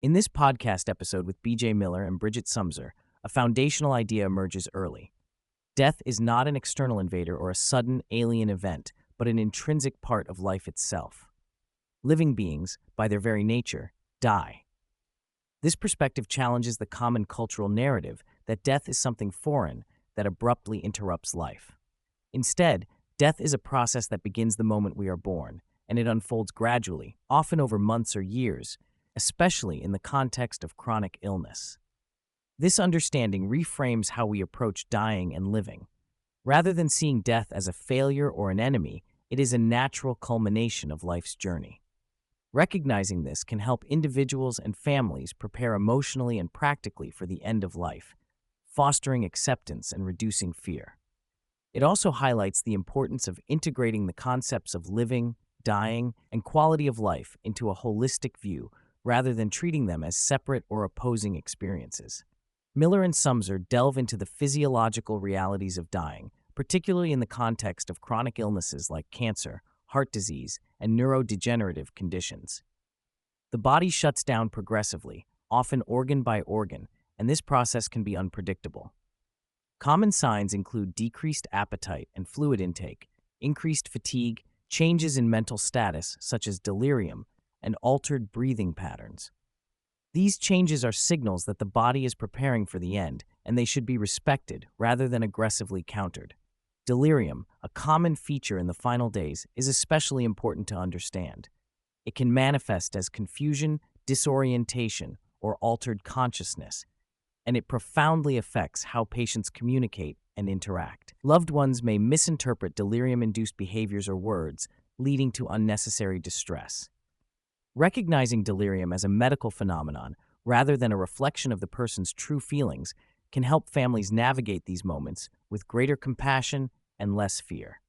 In this podcast episode with BJ Miller and Bridget Sumser, a foundational idea emerges early. Death is not an external invader or a sudden alien event, but an intrinsic part of life itself. Living beings, by their very nature, die. This perspective challenges the common cultural narrative that death is something foreign that abruptly interrupts life. Instead, death is a process that begins the moment we are born, and it unfolds gradually, often over months or years, especially in the context of chronic illness. This understanding reframes how we approach dying and living. Rather than seeing death as a failure or an enemy, it is a natural culmination of life's journey. Recognizing this can help individuals and families prepare emotionally and practically for the end of life, fostering acceptance and reducing fear. It also highlights the importance of integrating the concepts of living, dying, and quality of life into a holistic view rather than treating them as separate or opposing experiences. Miller and Sumser delve into the physiological realities of dying, particularly in the context of chronic illnesses like cancer, heart disease, and neurodegenerative conditions. The body shuts down progressively, often organ by organ, and this process can be unpredictable. Common signs include decreased appetite and fluid intake, increased fatigue, changes in mental status such as delirium, and altered breathing patterns. These changes are signals that the body is preparing for the end, and they should be respected rather than aggressively countered. Delirium, a common feature in the final days, is especially important to understand. It can manifest as confusion, disorientation, or altered consciousness, and it profoundly affects how patients communicate and interact. Loved ones may misinterpret delirium-induced behaviors or words, leading to unnecessary distress. Recognizing delirium as a medical phenomenon rather than a reflection of the person's true feelings can help families navigate these moments with greater compassion and less fear.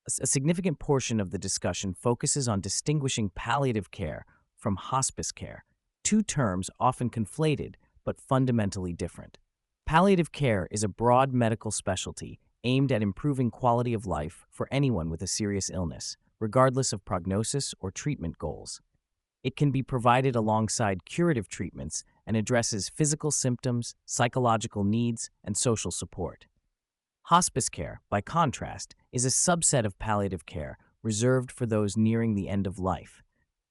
A significant portion of the discussion focuses on distinguishing palliative care from hospice care, two terms often conflated but fundamentally different. Palliative care is a broad medical specialty aimed at improving quality of life for anyone with a serious illness, regardless of prognosis or treatment goals. It can be provided alongside curative treatments and addresses physical symptoms, psychological needs, and social support. Hospice care, by contrast, is a subset of palliative care reserved for those nearing the end of life,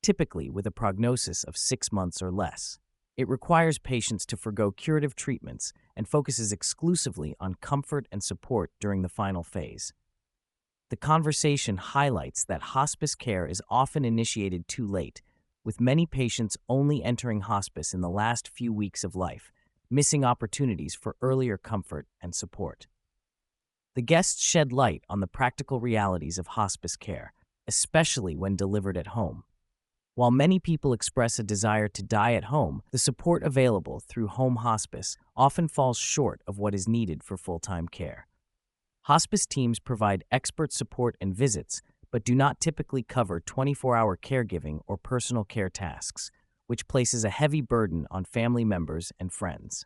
typically with a prognosis of 6 months or less. It requires patients to forgo curative treatments and focuses exclusively on comfort and support during the final phase. The conversation highlights that hospice care is often initiated too late, with many patients only entering hospice in the last few weeks of life, missing opportunities for earlier comfort and support. The guests shed light on the practical realities of hospice care, especially when delivered at home. While many people express a desire to die at home, the support available through home hospice often falls short of what is needed for full-time care. Hospice teams provide expert support and visits, but do not typically cover 24-hour caregiving or personal care tasks, which places a heavy burden on family members and friends.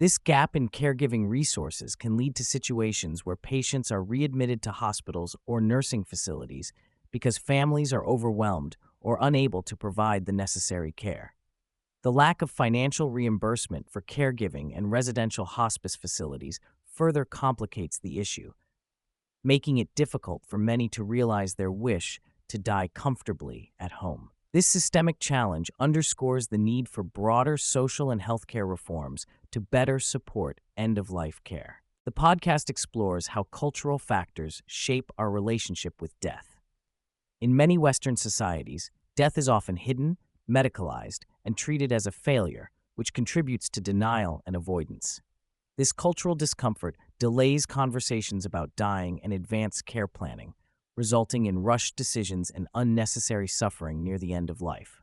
This gap in caregiving resources can lead to situations where patients are readmitted to hospitals or nursing facilities because families are overwhelmed or unable to provide the necessary care. The lack of financial reimbursement for caregiving and residential hospice facilities further complicates the issue, making it difficult for many to realize their wish to die comfortably at home. This systemic challenge underscores the need for broader social and healthcare reforms to better support end-of-life care. The podcast explores how cultural factors shape our relationship with death. In many Western societies, death is often hidden, medicalized, and treated as a failure, which contributes to denial and avoidance. This cultural discomfort delays conversations about dying and advanced care planning, resulting in rushed decisions and unnecessary suffering near the end of life.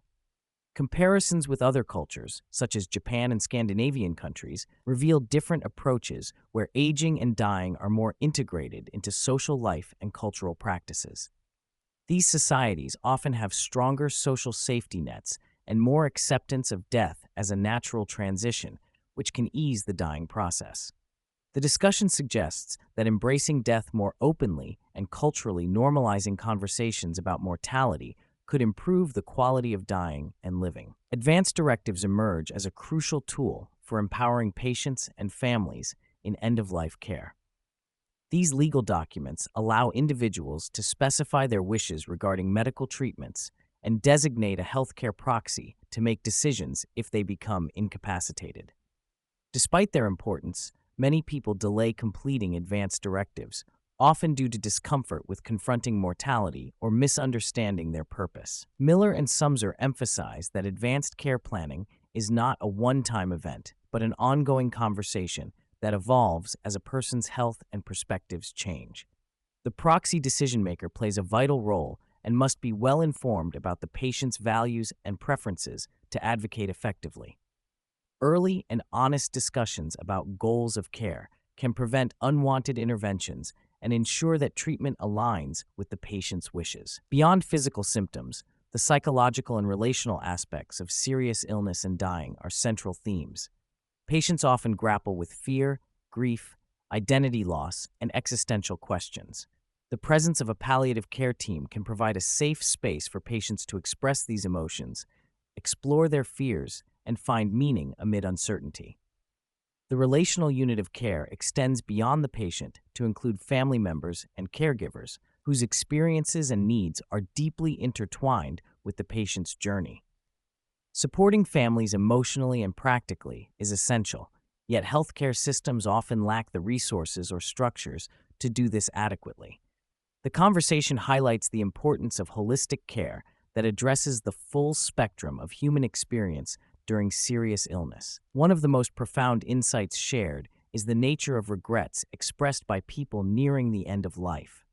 Comparisons with other cultures, such as Japan and Scandinavian countries, reveal different approaches where aging and dying are more integrated into social life and cultural practices. These societies often have stronger social safety nets and more acceptance of death as a natural transition, which can ease the dying process. The discussion suggests that embracing death more openly and culturally normalizing conversations about mortality could improve the quality of dying and living. Advanced directives emerge as a crucial tool for empowering patients and families in end-of-life care. These legal documents allow individuals to specify their wishes regarding medical treatments and designate a healthcare proxy to make decisions if they become incapacitated. Despite their importance, many people delay completing advanced directives, often due to discomfort with confronting mortality or misunderstanding their purpose. Miller and Sumser emphasize that advanced care planning is not a one-time event, but an ongoing conversation that evolves as a person's health and perspectives change. The proxy decision-maker plays a vital role and must be well informed about the patient's values and preferences to advocate effectively. Early and honest discussions about goals of care can prevent unwanted interventions and ensure that treatment aligns with the patient's wishes. Beyond physical symptoms, the psychological and relational aspects of serious illness and dying are central themes. Patients often grapple with fear, grief, identity loss, and existential questions. The presence of a palliative care team can provide a safe space for patients to express these emotions, explore their fears, and find meaning amid uncertainty. The relational unit of care extends beyond the patient to include family members and caregivers whose experiences and needs are deeply intertwined with the patient's journey. Supporting families emotionally and practically is essential, yet healthcare systems often lack the resources or structures to do this adequately. The conversation highlights the importance of holistic care that addresses the full spectrum of human experience during serious illness. One of the most profound insights shared is the nature of regrets expressed by people nearing the end of life.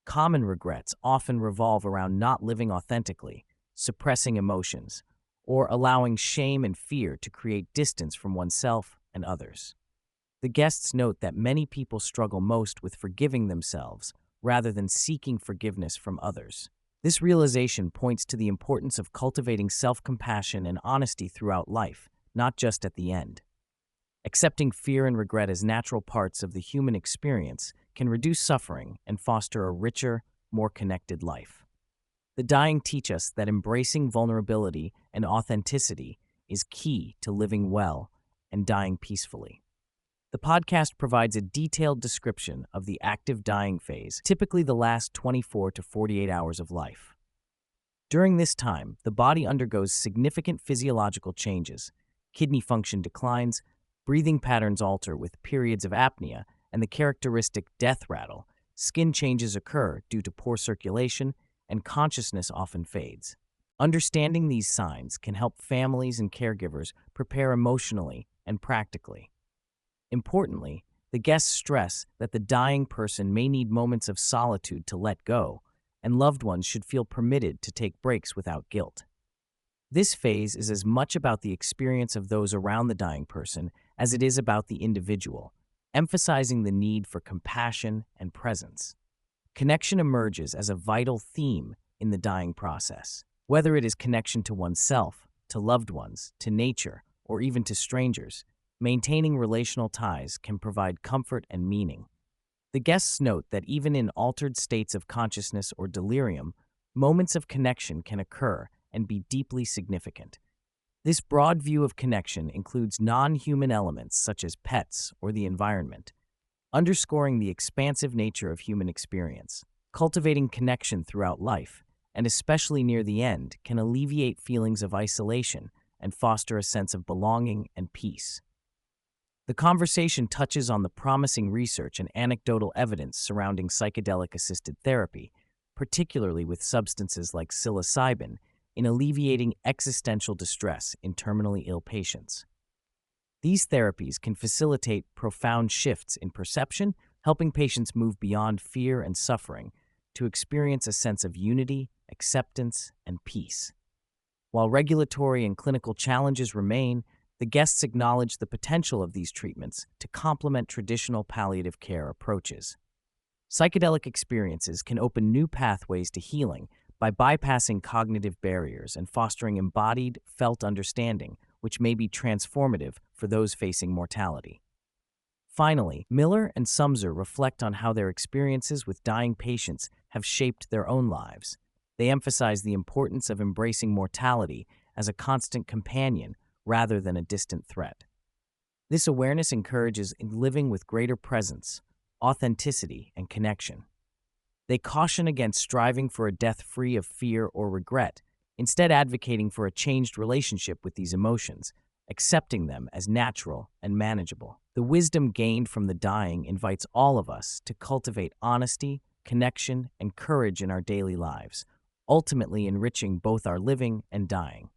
Common regrets often revolve around not living authentically, suppressing emotions, or allowing shame and fear to create distance from oneself and others. The guests note that many people struggle most with forgiving themselves rather than seeking forgiveness from others. This realization points to the importance of cultivating self-compassion and honesty throughout life, not just at the end. Accepting fear and regret as natural parts of the human experience can reduce suffering and foster a richer, more connected life. The dying teach us that embracing vulnerability and authenticity is key to living well and dying peacefully. The podcast provides a detailed description of the active dying phase, typically the last 24 to 48 hours of life. During this time, the body undergoes significant physiological changes. Kidney function declines, breathing patterns alter with periods of apnea, and the characteristic death rattle. Skin changes occur due to poor circulation, and consciousness often fades. Understanding these signs can help families and caregivers prepare emotionally and practically. Importantly, the guests stress that the dying person may need moments of solitude to let go, and loved ones should feel permitted to take breaks without guilt. This phase is as much about the experience of those around the dying person as it is about the individual, emphasizing the need for compassion and presence. Connection emerges as a vital theme in the dying process. Whether it is connection to oneself, to loved ones, to nature, or even to strangers, maintaining relational ties can provide comfort and meaning. The guests note that even in altered states of consciousness or delirium, moments of connection can occur and be deeply significant. This broad view of connection includes non-human elements such as pets or the environment, underscoring the expansive nature of human experience. Cultivating connection throughout life, and especially near the end, can alleviate feelings of isolation and foster a sense of belonging and peace. The conversation touches on the promising research and anecdotal evidence surrounding psychedelic-assisted therapy, particularly with substances like psilocybin, in alleviating existential distress in terminally ill patients. These therapies can facilitate profound shifts in perception, helping patients move beyond fear and suffering to experience a sense of unity, acceptance, and peace. While regulatory and clinical challenges remain, the guests acknowledge the potential of these treatments to complement traditional palliative care approaches. Psychedelic experiences can open new pathways to healing by bypassing cognitive barriers and fostering embodied, felt understanding, which may be transformative for those facing mortality. Finally, Miller and Sumser reflect on how their experiences with dying patients have shaped their own lives. They emphasize the importance of embracing mortality as a constant companion rather than a distant threat. This awareness encourages living with greater presence, authenticity, and connection. They caution against striving for a death free of fear or regret, instead advocating for a changed relationship with these emotions, accepting them as natural and manageable. The wisdom gained from the dying invites all of us to cultivate honesty, connection, and courage in our daily lives, ultimately enriching both our living and dying.